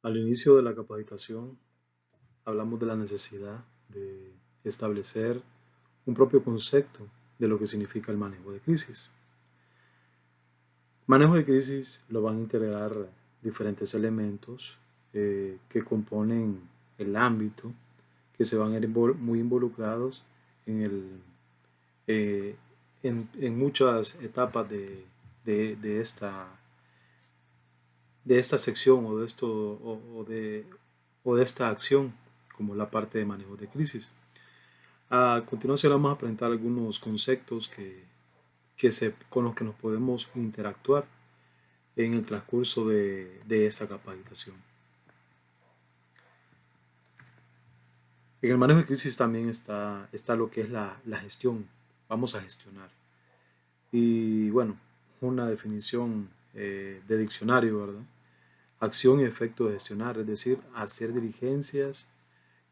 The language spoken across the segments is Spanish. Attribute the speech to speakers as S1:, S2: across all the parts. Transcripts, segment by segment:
S1: Al inicio de la capacitación hablamos de la necesidad de establecer un propio concepto de lo que significa el manejo de crisis. Manejo de crisis lo van a integrar diferentes elementos que componen el ámbito, que se van a ir muy involucrados en, eh, en muchas etapas de esta, de esta sección o de, esto, o de esta acción, como la parte de manejo de crisis. A continuación vamos a presentar algunos conceptos con los que nos podemos interactuar en el transcurso de esta capacitación. En el manejo de crisis también está lo que es la gestión. Vamos a gestionar. Y bueno, una definición de diccionario, ¿verdad? Acción y efecto de gestionar, es decir, hacer diligencias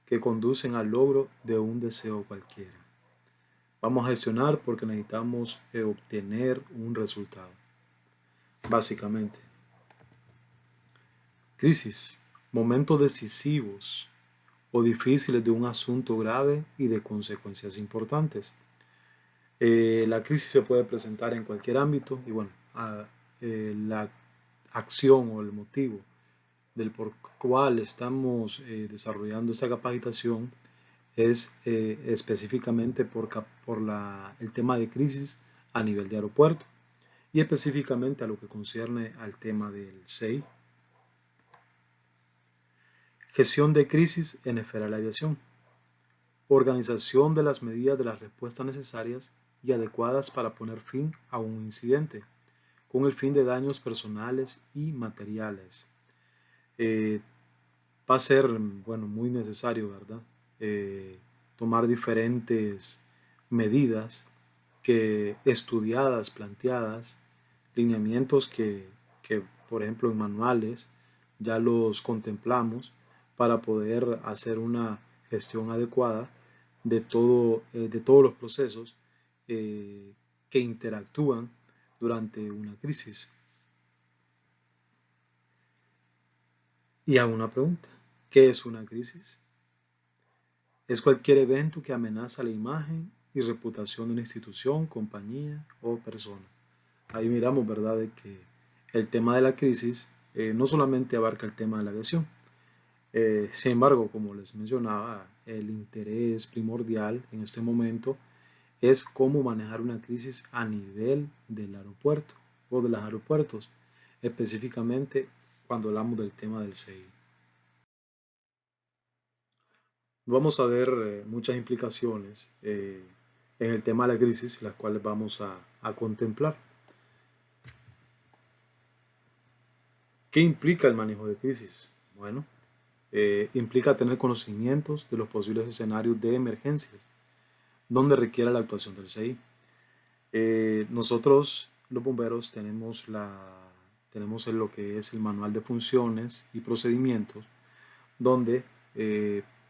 S1: que conducen al logro de un deseo cualquiera. Vamos a gestionar porque necesitamos obtener un resultado, básicamente. Crisis, momentos decisivos o difíciles de un asunto grave y de consecuencias importantes. La crisis se puede presentar en cualquier ámbito y bueno, la acción o el motivo del por cual estamos desarrollando esta capacitación es específicamente el tema de crisis a nivel de aeropuerto y específicamente a lo que concierne al tema del CEI. Gestión de crisis en esfera de la aviación. Organización de las medidas de las respuestas necesarias y adecuadas para poner fin a un incidente, con el fin de daños personales y materiales. Va a ser, bueno, muy necesario, ¿verdad? Tomar diferentes medidas estudiadas, planteadas, lineamientos que, por ejemplo, en manuales ya los contemplamos para poder hacer una gestión adecuada de todos los procesos que interactúan durante una crisis. Y hago una pregunta, ¿qué es una crisis? Es cualquier evento que amenaza la imagen y reputación de una institución, compañía o persona. Ahí miramos, ¿verdad?, de que el tema de la crisis no solamente abarca el tema de la aviación. Sin embargo, como les mencionaba, el interés primordial en este momento es cómo manejar una crisis a nivel del aeropuerto o de los aeropuertos, específicamente cuando hablamos del tema del CI. Vamos a ver muchas implicaciones en el tema de la crisis, las cuales vamos a contemplar. ¿Qué implica el manejo de crisis? Bueno, implica tener conocimientos de los posibles escenarios de emergencias donde requiera la actuación del CI. Nosotros, los bomberos, tenemos lo que es el manual de funciones y procedimientos, donde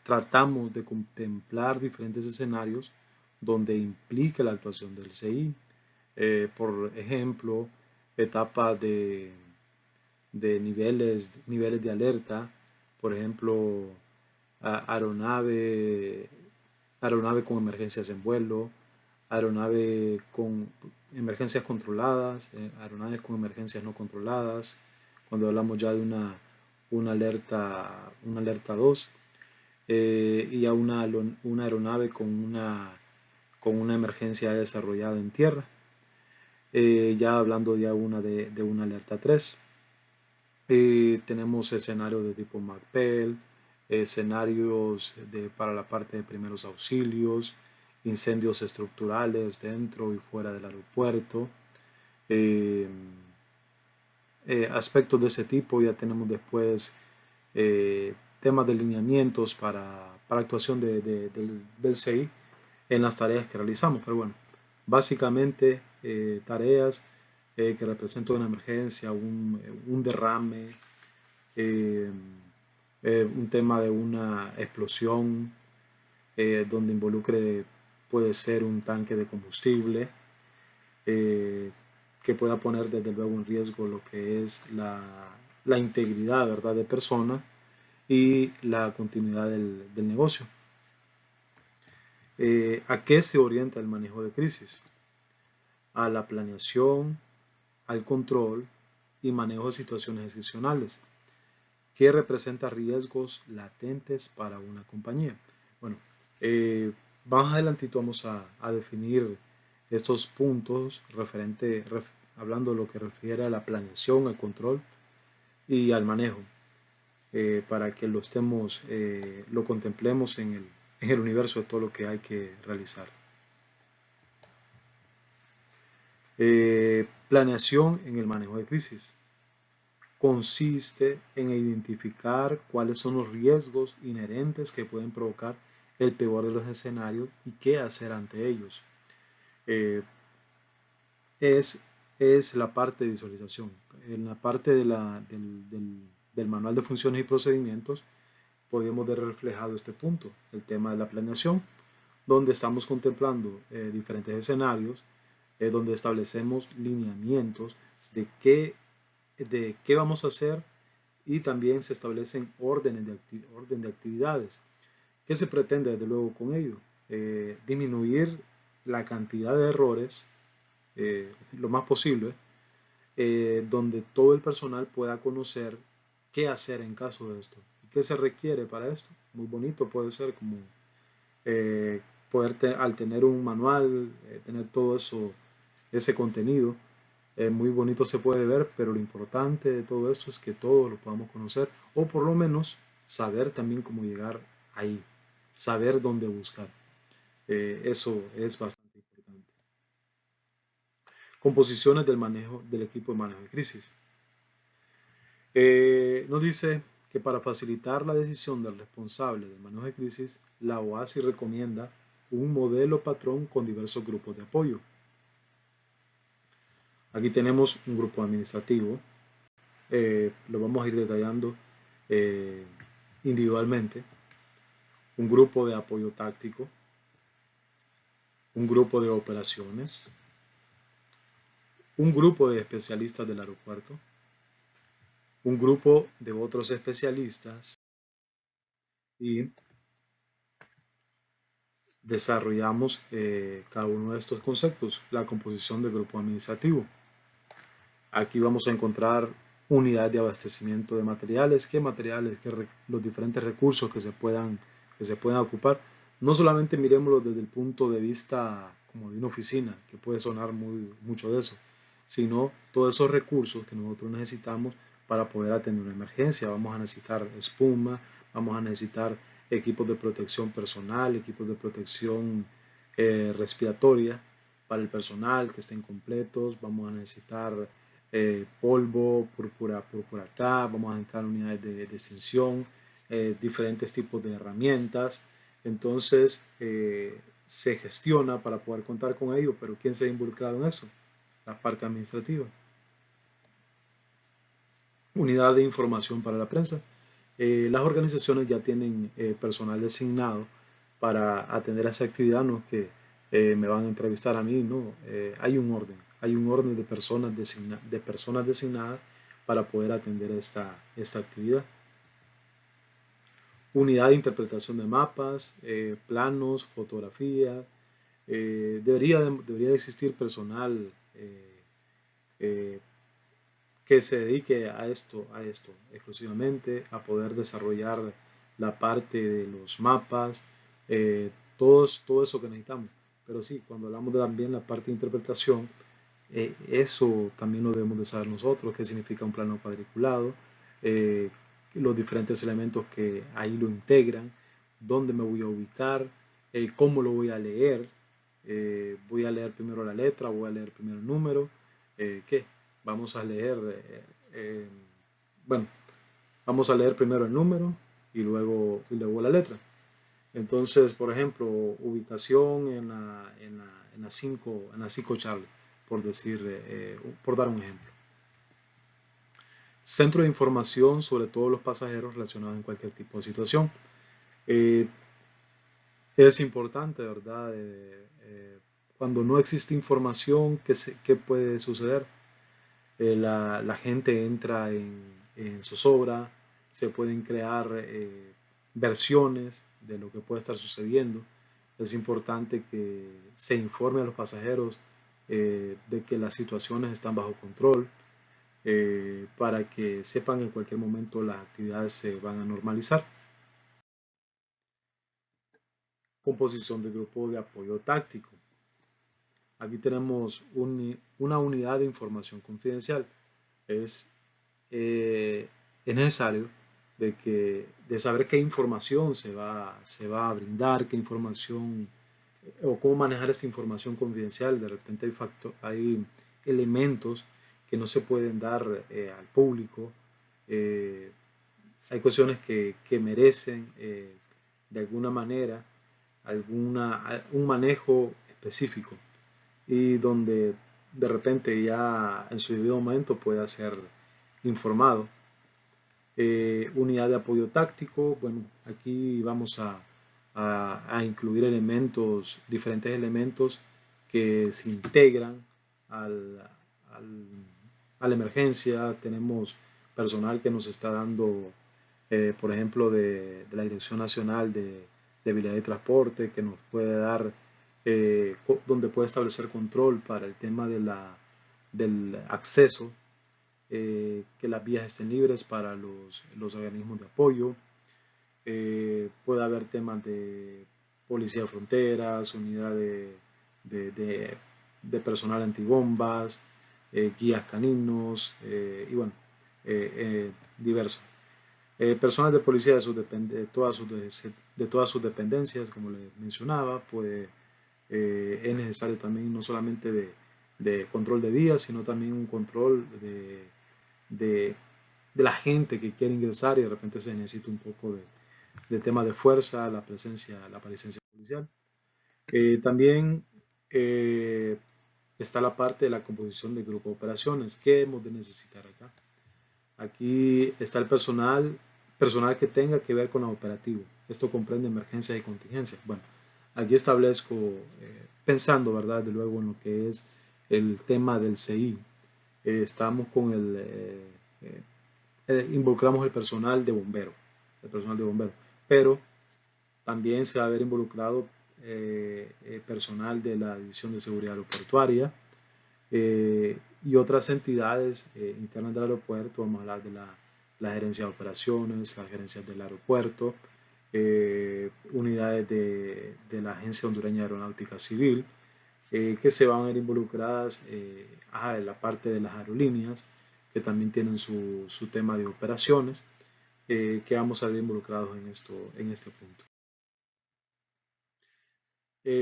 S1: tratamos de contemplar diferentes escenarios donde implica la actuación del CI. Por ejemplo, etapas de niveles de alerta, por ejemplo, aeronave, aeronave con emergencias en vuelo, aeronave con emergencias controladas, aeronaves con emergencias no controladas, cuando hablamos ya de una alerta 2, y a una aeronave con una emergencia desarrollada en tierra, ya hablando ya de una alerta 3. Tenemos escenarios de tipo MACPEL, escenarios para la parte de primeros auxilios, incendios estructurales dentro y fuera del aeropuerto, eh, aspectos de ese tipo. Ya tenemos después temas de lineamientos para actuación del CI en las tareas que realizamos. Pero bueno, básicamente tareas que representan una emergencia, un derrame, eh, un tema de una explosión donde involucre, puede ser un tanque de combustible, eh, que pueda poner desde luego en riesgo lo que es la integridad, ¿verdad?, de persona, y la continuidad del negocio. ¿A qué se orienta el manejo de crisis? A la planeación, al control y manejo de situaciones excepcionales, que representa riesgos latentes para una compañía. Bueno, más adelantito vamos a definir estos puntos hablando de lo que refiere a la planeación, al control y al manejo, para que lo contemplemos en el universo de todo lo que hay que realizar. Planeación en el manejo de crisis. Consiste en identificar cuáles son los riesgos inherentes que pueden provocar el peor de los escenarios y qué hacer ante ellos. Es la parte de visualización. En la parte del manual de funciones y procedimientos podemos ver reflejado este punto, el tema de la planeación, donde estamos contemplando diferentes escenarios, donde establecemos lineamientos de qué vamos a hacer y también se establecen orden de actividades. ¿Qué se pretende desde luego con ello? Disminuir la cantidad de errores lo más posible, donde todo el personal pueda conocer qué hacer en caso de esto. ¿Y qué se requiere para esto? Muy bonito puede ser como al tener un manual, tener todo eso, ese contenido, muy bonito se puede ver, pero lo importante de todo esto es que todos lo podamos conocer o por lo menos saber también cómo llegar ahí, saber dónde buscar. Eso es bastante importante. Composiciones del equipo de manejo de crisis. Nos dice que para facilitar la decisión del responsable del manejo de crisis, la OASI recomienda un modelo patrón con diversos grupos de apoyo. Aquí tenemos un grupo administrativo, lo vamos a ir detallando individualmente, un grupo de apoyo táctico, un grupo de operaciones, un grupo de especialistas del aeropuerto, un grupo de otros especialistas y desarrollamos cada uno de estos conceptos, la composición del grupo administrativo. Aquí vamos a encontrar unidades de abastecimiento de materiales, los diferentes recursos que se puedan ocupar. No solamente miremoslo desde el punto de vista como de una oficina, que puede sonar mucho de eso, sino todos esos recursos que nosotros necesitamos para poder atender una emergencia. Vamos a necesitar espuma, vamos a necesitar equipos de protección personal, equipos de protección respiratoria para el personal que estén completos, vamos a necesitar polvo, púrpura acá, vamos a necesitar unidades de extinción, diferentes tipos de herramientas. Entonces se gestiona para poder contar con ello, pero ¿quién se ha involucrado en eso? La parte administrativa. Unidad de información para la prensa. Las organizaciones ya tienen personal designado para atender esa actividad, no es que me van a entrevistar a mí, no, hay un orden de personas designadas para poder atender esta actividad. Unidad de interpretación de mapas, planos, fotografía, debería existir personal que se dedique a esto exclusivamente, a poder desarrollar la parte de los mapas, todo eso que necesitamos. Pero sí, cuando hablamos también la parte de interpretación, eso también lo debemos de saber nosotros, qué significa un plano cuadriculado, eh, los diferentes elementos que ahí lo integran, dónde me voy a ubicar, cómo lo voy a leer, voy a leer primero la letra, voy a leer primero el número, ¿qué? Vamos a leer, bueno, vamos a leer primero el número y luego la letra. Entonces, por ejemplo, ubicación en la 5 Charlie, por dar un ejemplo. Centro de información sobre todos los pasajeros relacionados en cualquier tipo de situación. Es importante, ¿verdad? Cuando no existe información, ¿qué puede suceder? La gente entra en zozobra, se pueden crear versiones de lo que puede estar sucediendo. Es importante que se informe a los pasajeros de que las situaciones están bajo control, para que sepan que en cualquier momento las actividades se van a normalizar. Composición de grupo de apoyo táctico. Aquí tenemos una unidad de información confidencial. Es, es necesario de saber qué información se va a brindar, qué información o cómo manejar esta información confidencial. De repente hay elementos que no se pueden dar al público. Eh, Hay cuestiones que merecen de alguna manera un manejo específico y donde de repente ya en su debido momento pueda ser informado. Unidad de apoyo táctico, bueno, aquí vamos a incluir diferentes elementos que se integran al, al, a la emergencia. Tenemos personal que nos está dando, por ejemplo, de la Dirección Nacional de Vialidad y Transporte, que nos puede dar, donde puede establecer control para el tema del acceso, que las vías estén libres para los organismos de apoyo. Puede haber temas de policía de fronteras, unidad de personal antibombas, guías caninos, y bueno, diversos. Personal de policía de todas sus dependencias, como les mencionaba, pues es necesario también no solamente de control de vías, sino también un control de, de la gente que quiere ingresar, y de repente se necesita un poco de tema de fuerza, la presencia policial. También eh, está la parte de la composición del grupo de operaciones. ¿Qué hemos de necesitar acá? Aquí está el personal que tenga que ver con lo operativo. Esto comprende emergencias y contingencias. Bueno, aquí establezco, pensando, ¿verdad?, de luego en lo que es el tema del CI. Estamos con involucramos el personal de bombero, pero también se va a ver involucrado personal de la División de Seguridad Aeroportuaria, y otras entidades internas del aeropuerto. Vamos a hablar de la gerencia de operaciones, las gerencias del aeropuerto, unidades de la Agencia Hondureña de Aeronáutica Civil, que se van a ver involucradas en la parte de las aerolíneas, que también tienen su tema de operaciones, que vamos a ver involucrados en este punto.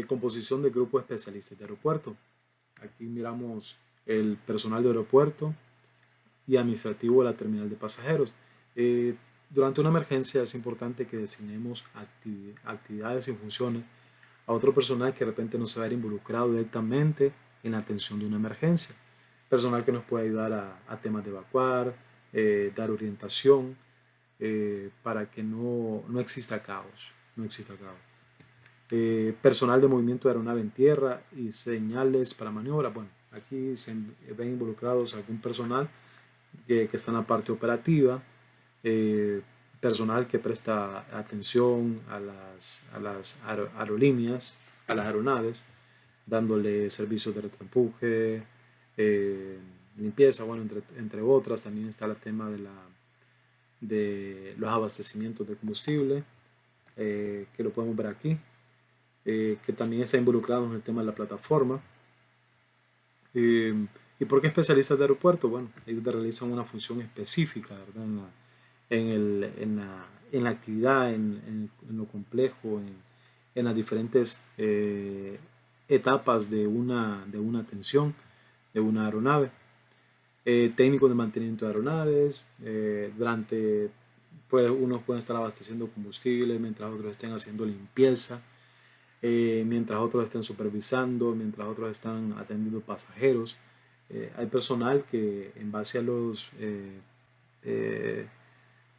S1: Composición de grupo de especialistas de aeropuerto. Aquí miramos el personal de aeropuerto y administrativo de la terminal de pasajeros. Durante una emergencia es importante que designemos actividades y funciones a otro personal que de repente no se va a ver involucrado directamente en la atención de una emergencia. Personal que nos puede ayudar a temas de evacuar, dar orientación, para que no exista caos. No exista caos. Personal de movimiento de aeronave en tierra y señales para maniobra. Bueno, aquí se ven involucrados algún personal que está en la parte operativa, personal que presta atención a las aerolíneas, a las aeronaves, dándole servicios de retroempuje, limpieza, bueno, entre otras. También está el tema de los abastecimientos de combustible, que lo podemos ver aquí, que también está involucrado en el tema de la plataforma. ¿Y por qué especialistas de aeropuerto? Bueno, ellos realizan una función específica, ¿verdad?, en la actividad, en lo complejo, en las diferentes etapas de una atención de una aeronave. Técnicos de mantenimiento de aeronaves, unos pueden estar abasteciendo combustible mientras otros estén haciendo limpieza, mientras otros estén supervisando, mientras otros están atendiendo pasajeros. Hay personal que, en base a los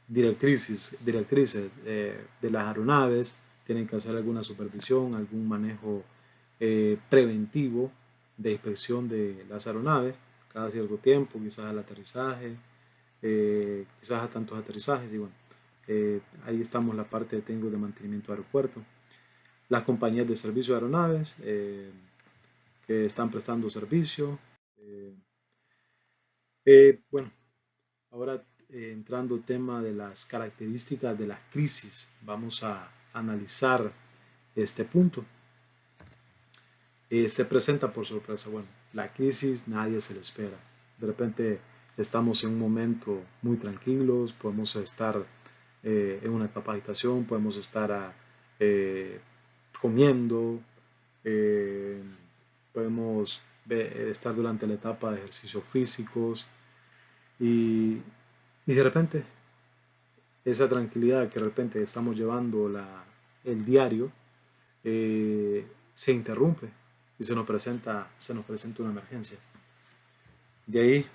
S1: directrices de las aeronaves, tienen que hacer alguna supervisión, algún manejo preventivo de inspección de las aeronaves cada cierto tiempo, quizás al aterrizaje, quizás a tantos aterrizajes. Y bueno, ahí estamos la parte de técnico de mantenimiento de aeropuerto. Las compañías de servicio de aeronaves que están prestando servicio. Bueno, ahora entrando al tema de las características de las crisis, vamos a analizar este punto. Se presenta por sorpresa. Bueno, la crisis nadie se lo espera. De repente estamos en un momento muy tranquilos, podemos estar en una capacitación, podemos estar comiendo, eh, podemos estar durante la etapa de ejercicios físicos y, y de repente esa tranquilidad que de repente estamos llevando el diario se interrumpe y se nos presenta una emergencia. De ahí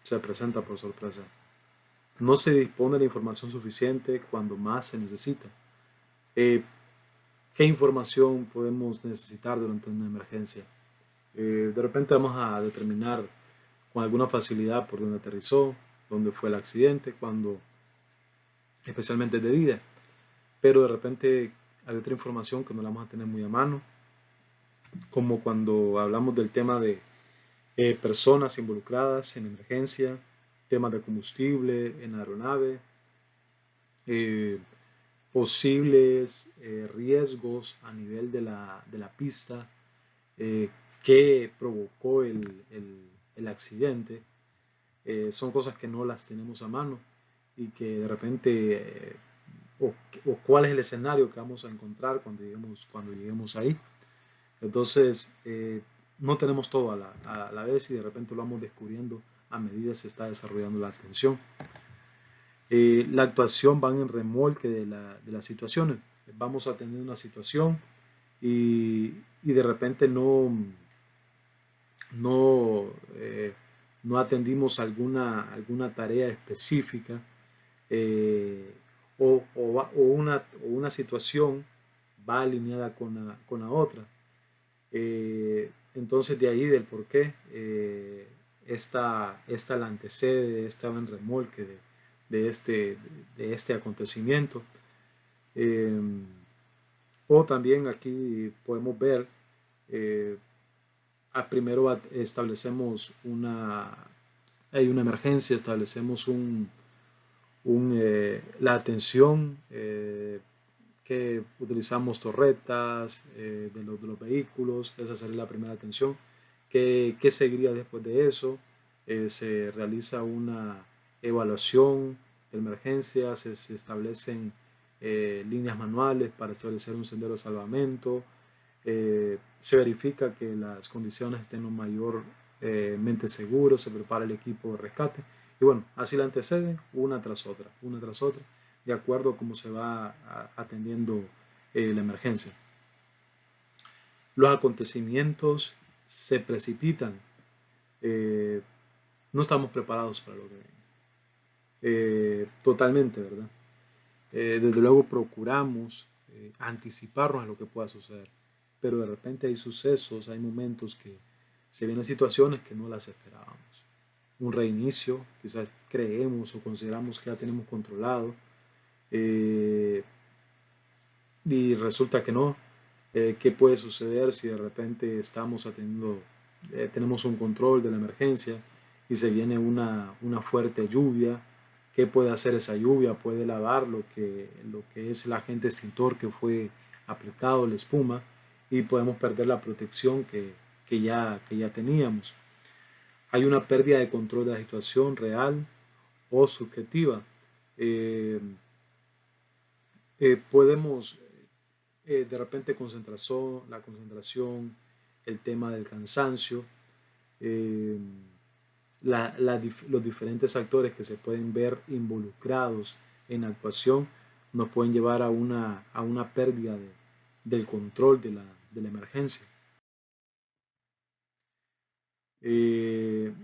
S1: se presenta por sorpresa. No se dispone de la información suficiente cuando más se necesita. ¿Qué información podemos necesitar durante una emergencia? De repente vamos a determinar con alguna facilidad por dónde aterrizó, dónde fue el accidente, cuando especialmente de día, pero de repente hay otra información que no la vamos a tener muy a mano, como cuando hablamos del tema de personas involucradas en emergencia, temas de combustible en la aeronave, eh, posibles riesgos a nivel de la pista que provocó el accidente. Son cosas que no las tenemos a mano y que de repente, o cuál es el escenario que vamos a encontrar cuando lleguemos ahí. Entonces, no tenemos todo a la vez y de repente lo vamos descubriendo a medida que se está desarrollando la atención. La actuación va en remolque de las situaciones. Vamos a tener una situación y de repente no, no atendimos alguna tarea específica eh, o una situación va alineada con la otra. Entonces de ahí del por qué esta la antecede, esta va en remolque de este acontecimiento. Eh, o también aquí podemos ver, eh, primero establecemos hay una emergencia, establecemos la atención, que utilizamos torretas de los vehículos, esa sería la primera atención. ¿Qué seguiría después de eso? Se realiza una evaluación de emergencia, se establecen líneas manuales para establecer un sendero de salvamento, se verifica que las condiciones estén lo mayormente seguros, se prepara el equipo de rescate y bueno, así la anteceden una tras otra, de acuerdo a cómo se va atendiendo la emergencia. Los acontecimientos se precipitan, no estamos preparados para lo que viene, totalmente, ¿verdad? Desde luego procuramos anticiparnos a lo que pueda suceder, pero de repente hay sucesos, hay momentos que se vienen situaciones que no las esperábamos. Un reinicio, quizás creemos o consideramos que ya tenemos controlado y resulta que no. ¿Qué puede suceder si de repente tenemos un control de la emergencia y se viene una fuerte lluvia? ¿Qué puede hacer esa lluvia? Puede lavar lo que es el agente extintor que fue aplicado, la espuma, y podemos perder la protección que ya teníamos. Hay una pérdida de control de la situación real o subjetiva. Eh, podemos de repente la concentración, el tema del cansancio, eh, los diferentes actores que se pueden ver involucrados en la actuación nos pueden llevar a una pérdida del control de la emergencia.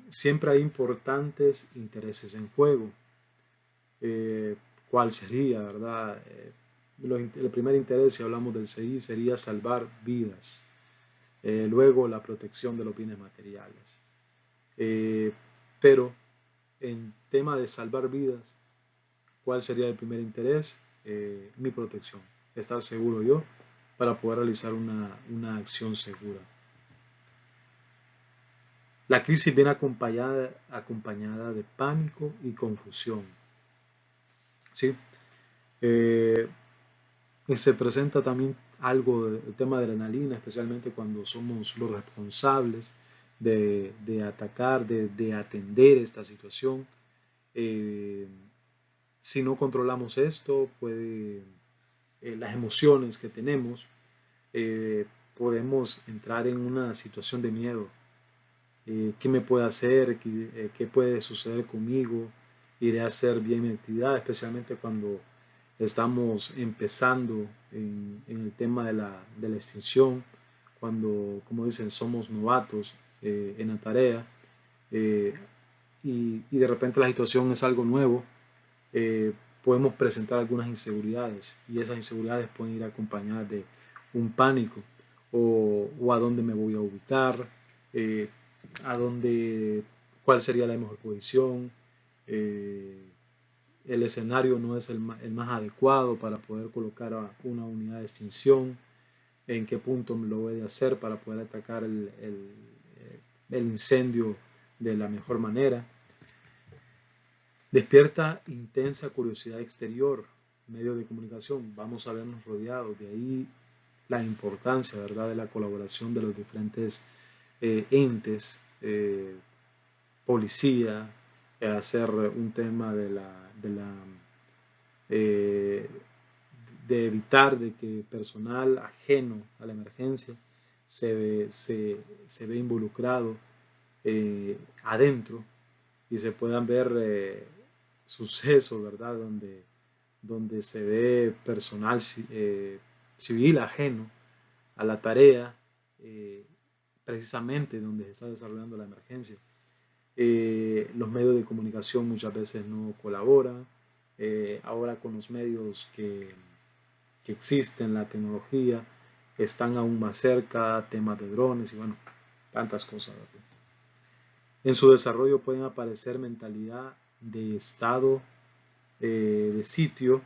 S1: Siempre hay importantes intereses en juego. ¿Cuál sería, verdad? El primer interés, si hablamos del CI, sería salvar vidas. Luego, la protección de los bienes materiales. Pero en tema de salvar vidas, ¿cuál sería el primer interés? Mi protección, estar seguro yo para poder realizar una acción segura. La crisis viene acompañada de pánico y confusión, ¿sí? Y se presenta también algo del tema de adrenalina, especialmente cuando somos los responsables de atacar, de atender esta situación. Eh, si no controlamos esto, las emociones que tenemos, podemos entrar en una situación de miedo. ¿Qué me puede hacer? ¿Qué puede suceder conmigo? Iré a hacer bien mi actividad, especialmente cuando estamos empezando en el tema de la extinción, cuando, como dicen, somos novatos en la tarea, eh, y de repente la situación es algo nuevo. Podemos presentar algunas inseguridades, y esas inseguridades pueden ir acompañadas de un pánico, o a dónde me voy a ubicar, eh, a dónde, cuál sería la mejor posición. eh, el escenario no es el más adecuado para poder colocar a una unidad de extinción, en qué punto me lo voy a hacer para poder atacar el incendio de la mejor manera. Despierta intensa curiosidad exterior, medios de comunicación, vamos a vernos rodeados, de ahí la importancia, ¿verdad?, de la colaboración de los diferentes entes, policía, hacer un tema eh, de evitar de que personal ajeno a la emergencia se ve involucrado adentro, y se puedan ver sucesos, ¿verdad?, donde se ve personal civil ajeno a la tarea, precisamente donde se está desarrollando la emergencia. Los medios de comunicación muchas veces no colaboran. Ahora con los medios que existen, la tecnología, están aún más cerca, temas de drones y bueno, tantas cosas, ¿verdad? En su desarrollo pueden aparecer mentalidad de estado de sitio,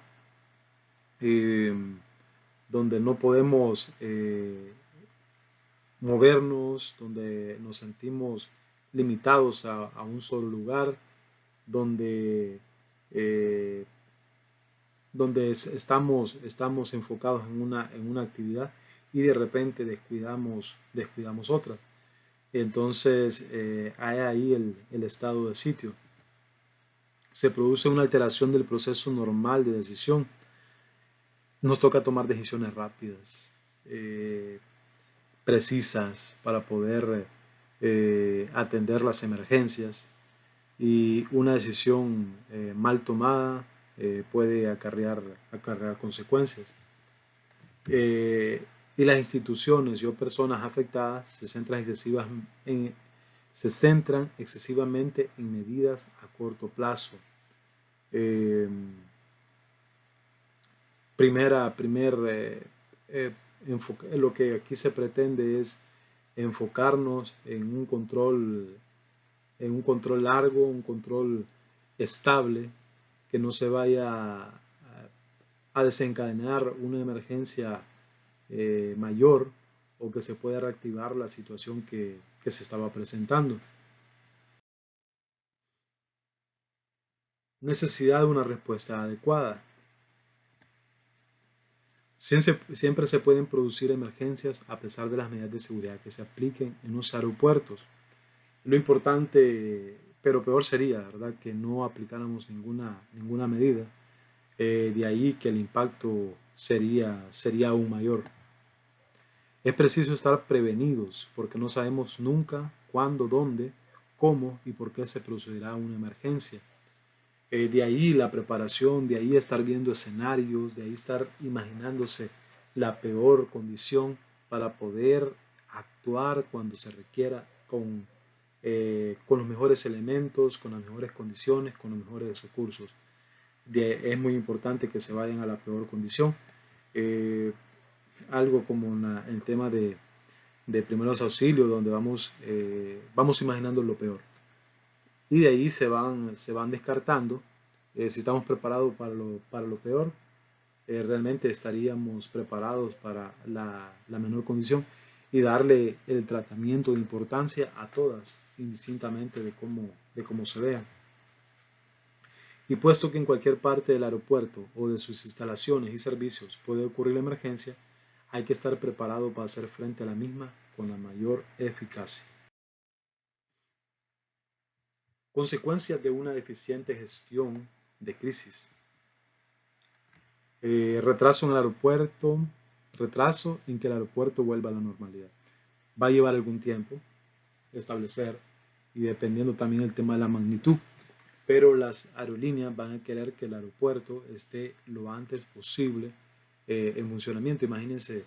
S1: eh, donde no podemos movernos, donde nos sentimos limitados a un solo lugar, donde, eh, estamos enfocados en una actividad y de repente descuidamos otra. Entonces hay ahí el estado de sitio. Se produce una alteración del proceso normal de decisión. Nos toca tomar decisiones rápidas, precisas, para poder atender las emergencias, y una decisión mal tomada puede acarrear consecuencias. Y las instituciones o personas afectadas se centran excesivamente en medidas a corto plazo. Eh, lo que aquí se pretende es enfocarnos en un control largo, un control estable, que no se vaya a desencadenar una emergencia mayor, o que se pueda reactivar la situación que se estaba presentando. Necesidad de una respuesta adecuada. Siempre se pueden producir emergencias a pesar de las medidas de seguridad que se apliquen en los aeropuertos. Lo importante, pero peor sería, ¿verdad?, que no aplicáramos ninguna medida. De ahí que el impacto sería aún mayor. Es preciso estar prevenidos, porque no sabemos nunca cuándo, dónde, cómo y por qué se producirá una emergencia. De ahí la preparación, de ahí estar viendo escenarios, de ahí estar imaginándose la peor condición para poder actuar cuando se requiera con los mejores elementos, con las mejores condiciones, con los mejores recursos. Es muy importante que se vayan a la peor condición. Algo como el tema de primeros auxilios, donde vamos imaginando lo peor. y de ahí se van descartando. Si estamos preparados para lo peor, realmente estaríamos preparados para la menor condición y darle el tratamiento de importancia a todas, indistintamente de cómo se vean. Y puesto que en cualquier parte del aeropuerto o de sus instalaciones y servicios puede ocurrir la emergencia, hay que estar preparado para hacer frente a la misma con la mayor eficacia. Consecuencias de una deficiente gestión de crisis. Retraso en el aeropuerto, retraso en que el aeropuerto vuelva a la normalidad. Va a llevar algún tiempo establecer y dependiendo también el tema de la magnitud, pero las aerolíneas van a querer que el aeropuerto esté lo antes posible en funcionamiento. Imagínense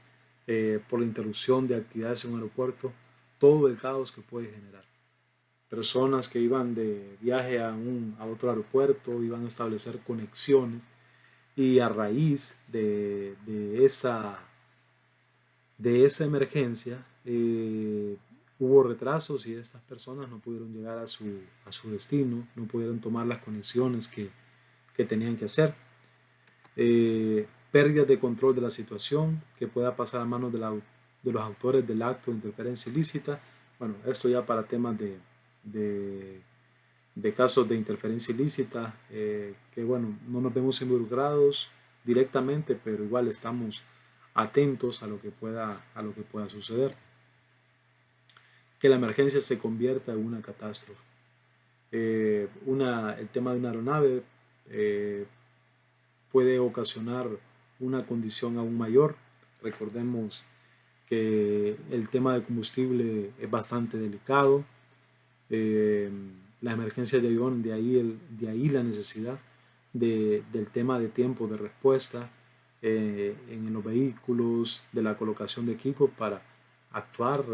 S1: por la interrupción de actividades en un aeropuerto, todo el caos que puede generar. Personas que iban de viaje a otro aeropuerto, iban a establecer conexiones y a raíz de esa emergencia hubo retrasos y estas personas no pudieron llegar a su destino, no pudieron tomar las conexiones que tenían que hacer. Pérdidas de control de la situación que pueda pasar a manos de los autores del acto de interferencia ilícita. Bueno, esto ya para temas de casos de interferencia ilícita, que bueno, no nos vemos involucrados directamente, pero igual estamos atentos a lo que pueda suceder. Que la emergencia se convierta en una catástrofe. El tema de una aeronave puede ocasionar una condición aún mayor. Recordemos que el tema de combustible es bastante delicado. La emergencia de avión, de ahí la necesidad del tema de tiempo de respuesta en los vehículos, de la colocación de equipos para actuar,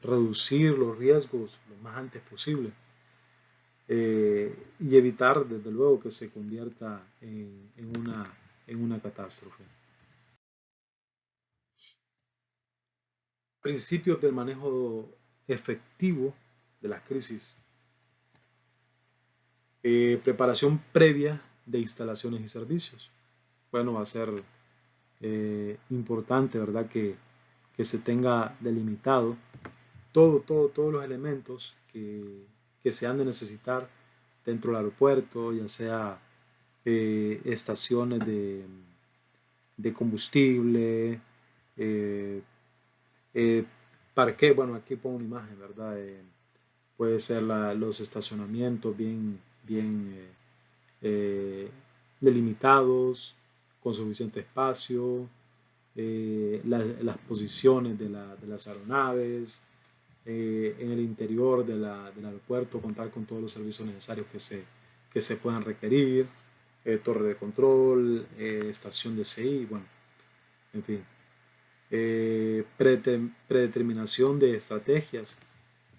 S1: reducir los riesgos lo más antes posible y evitar desde luego que se convierta en una catástrofe. Principios del manejo efectivo de las crisis. Preparación previa de instalaciones y servicios. Bueno, va a ser importante, ¿verdad? Que se tenga delimitado todos los elementos que se han de necesitar dentro del aeropuerto, ya sea estaciones de combustible, eh, parque, bueno, aquí pongo una imagen, ¿verdad? Puede ser los estacionamientos bien delimitados, con suficiente espacio, las posiciones de las aeronaves, en el interior del aeropuerto contar con todos los servicios necesarios que se puedan requerir, torre de control, estación de CI, bueno, en fin. Predeterminación de estrategias.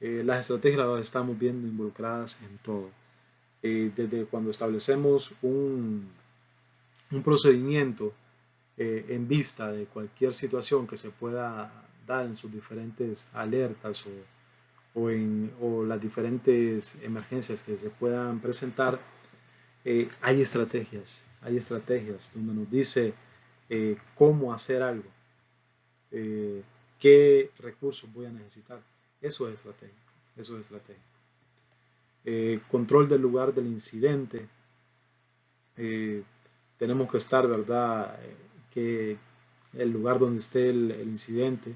S1: Las estrategias las estamos viendo involucradas en todo. Desde cuando establecemos un procedimiento en vista de cualquier situación que se pueda dar en sus diferentes alertas o las diferentes emergencias que se puedan presentar, hay estrategias donde nos dice cómo hacer algo, qué recursos voy a necesitar. Eso es estrategia. Eso es estrategia. Control del lugar del incidente. Tenemos que estar, ¿verdad? Que el lugar donde esté el incidente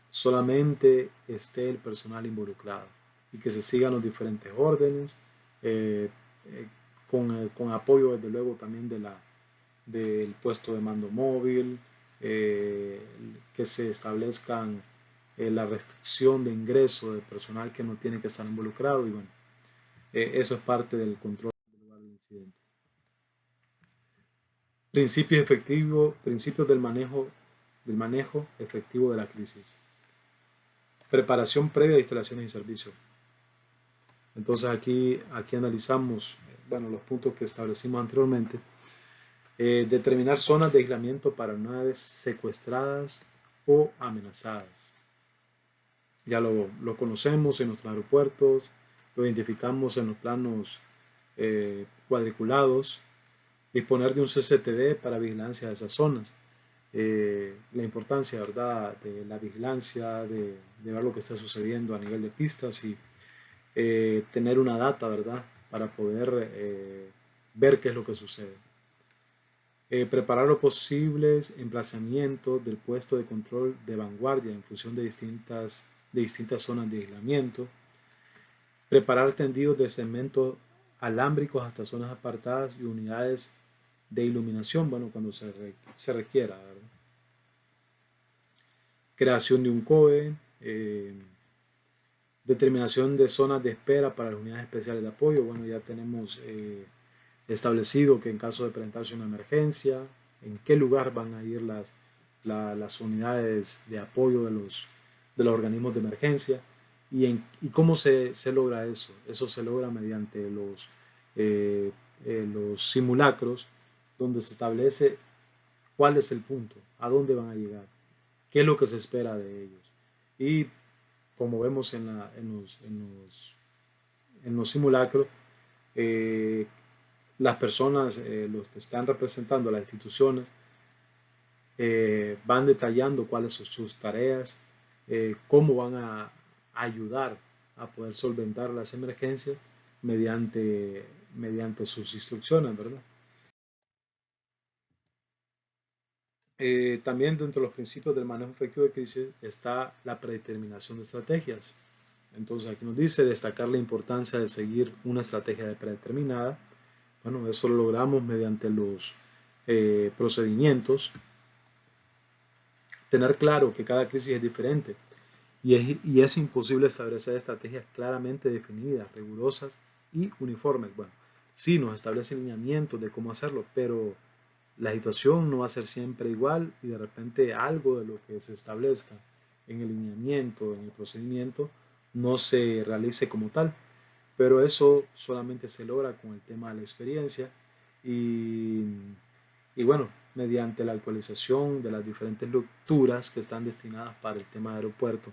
S1: solamente esté el personal involucrado y que se sigan los diferentes órdenes con apoyo desde luego también del puesto de mando móvil, que se establezcan la restricción de ingreso de personal que no tiene que estar involucrado y bueno, eso es parte del control del lugar del incidente. Principios del manejo efectivo de la crisis. Preparación previa de instalaciones y servicios. Entonces aquí analizamos bueno, los puntos que establecimos anteriormente. Determinar zonas de aislamiento para naves secuestradas o amenazadas. Ya lo conocemos en nuestros aeropuertos. lo identificamos en los planos cuadriculados, disponer de un CCTV para vigilancia de esas zonas. La importancia, ¿verdad?, de la vigilancia, de ver lo que está sucediendo a nivel de pistas y tener una data, ¿verdad?, para poder ver qué es lo que sucede. Preparar los posibles emplazamientos del puesto de control de vanguardia en función de distintas zonas de aislamiento. Preparar tendidos de cemento alámbricos hasta zonas apartadas y unidades de iluminación, bueno, cuando se requiera, ¿verdad? Creación de un COE, determinación de zonas de espera para las unidades especiales de apoyo, bueno, ya tenemos establecido que en caso de presentarse una emergencia, en qué lugar van a ir las unidades de apoyo de los organismos de emergencia y cómo se logra eso. Eso se logra mediante los simulacros, donde se establece cuál es el punto, a dónde van a llegar, qué es lo que se espera de ellos. Y como vemos en los simulacros, eh, las personas, los que están representando a las instituciones, van detallando cuáles son sus tareas, cómo van a ayudar a poder solventar las emergencias mediante sus instrucciones, ¿verdad? También dentro de los principios del manejo efectivo de crisis está la predeterminación de estrategias. Entonces aquí nos dice destacar la importancia de seguir una estrategia predeterminada. Bueno, eso lo logramos mediante los procedimientos. Tener claro que cada crisis es diferente y es imposible establecer estrategias claramente definidas, rigurosas y uniformes. Bueno, sí nos establece lineamientos de cómo hacerlo, pero la situación no va a ser siempre igual y de repente algo de lo que se establezca en el lineamiento, en el procedimiento, no se realice como tal. Pero eso solamente se logra con el tema de la experiencia y, y bueno, mediante la actualización de las diferentes lecturas que están destinadas para el tema de aeropuerto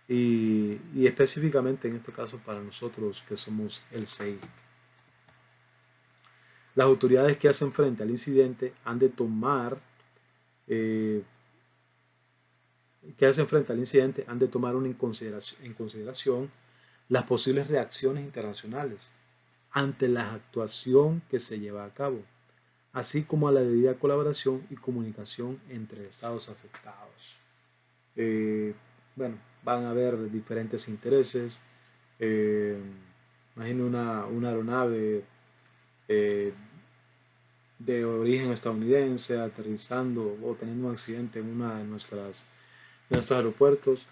S1: y específicamente en este caso para nosotros que somos el CEI. Las autoridades que hacen frente al incidente han de tomar eh, en consideración las posibles reacciones internacionales ante la actuación que se lleva a cabo, así como a la debida colaboración y comunicación entre estados afectados. Eh, bueno, van a haber diferentes intereses. Eh, Imagino una aeronave eh, de origen estadounidense aterrizando o teniendo un accidente en una de nuestros aeropuertos.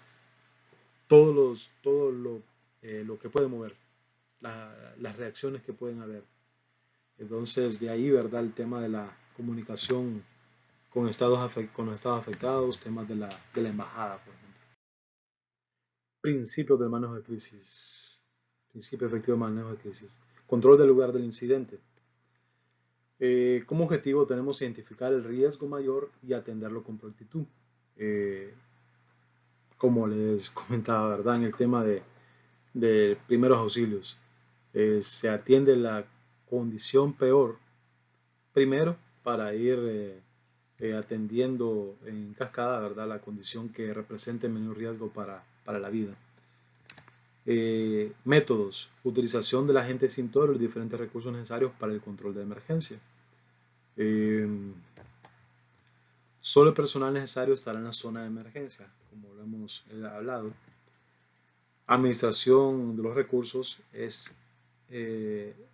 S1: Todo lo que puede mover, las reacciones que pueden haber. Entonces, de ahí, ¿verdad? El tema de la comunicación con los estados afectados, temas de la embajada, por ejemplo. Principios del manejo de crisis. Principio efectivo de manejo de crisis. Control del lugar del incidente. Como objetivo tenemos identificar el riesgo mayor y atenderlo con prontitud. Eh, Como les comentaba, ¿verdad? En el tema de primeros auxilios. Se atiende la condición peor primero para ir atendiendo en cascada, ¿verdad? La condición que represente menor riesgo para la vida. Métodos. Utilización del agente extintor y los diferentes recursos necesarios para el control de emergencia. Eh, Solo el personal necesario estará en la zona de emergencia, como lo hemos hablado. Administración de los recursos es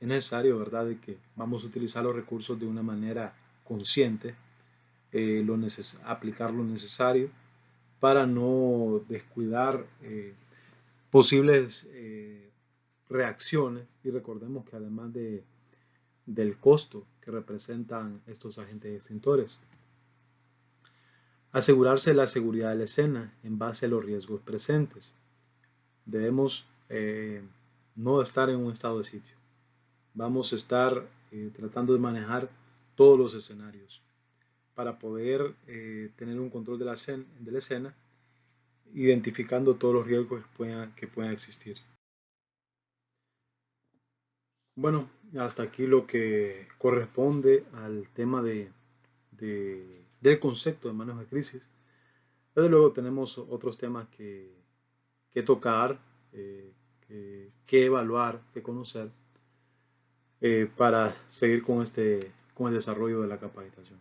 S1: necesario, ¿verdad?, de que vamos a utilizar los recursos de una manera consciente, aplicar lo necesario para no descuidar posibles reacciones y recordemos que además del costo que representan estos agentes extintores, asegurarse la seguridad de la escena en base a los riesgos presentes. Debemos no estar en un estado de sitio. Vamos a estar tratando de manejar todos los escenarios para poder tener un control de la escena, identificando todos los riesgos que puedan existir. Bueno, hasta aquí lo que corresponde al tema del concepto de manejo de crisis. Desde luego tenemos otros temas que tocar, que evaluar, que conocer para seguir con el desarrollo de la capacitación.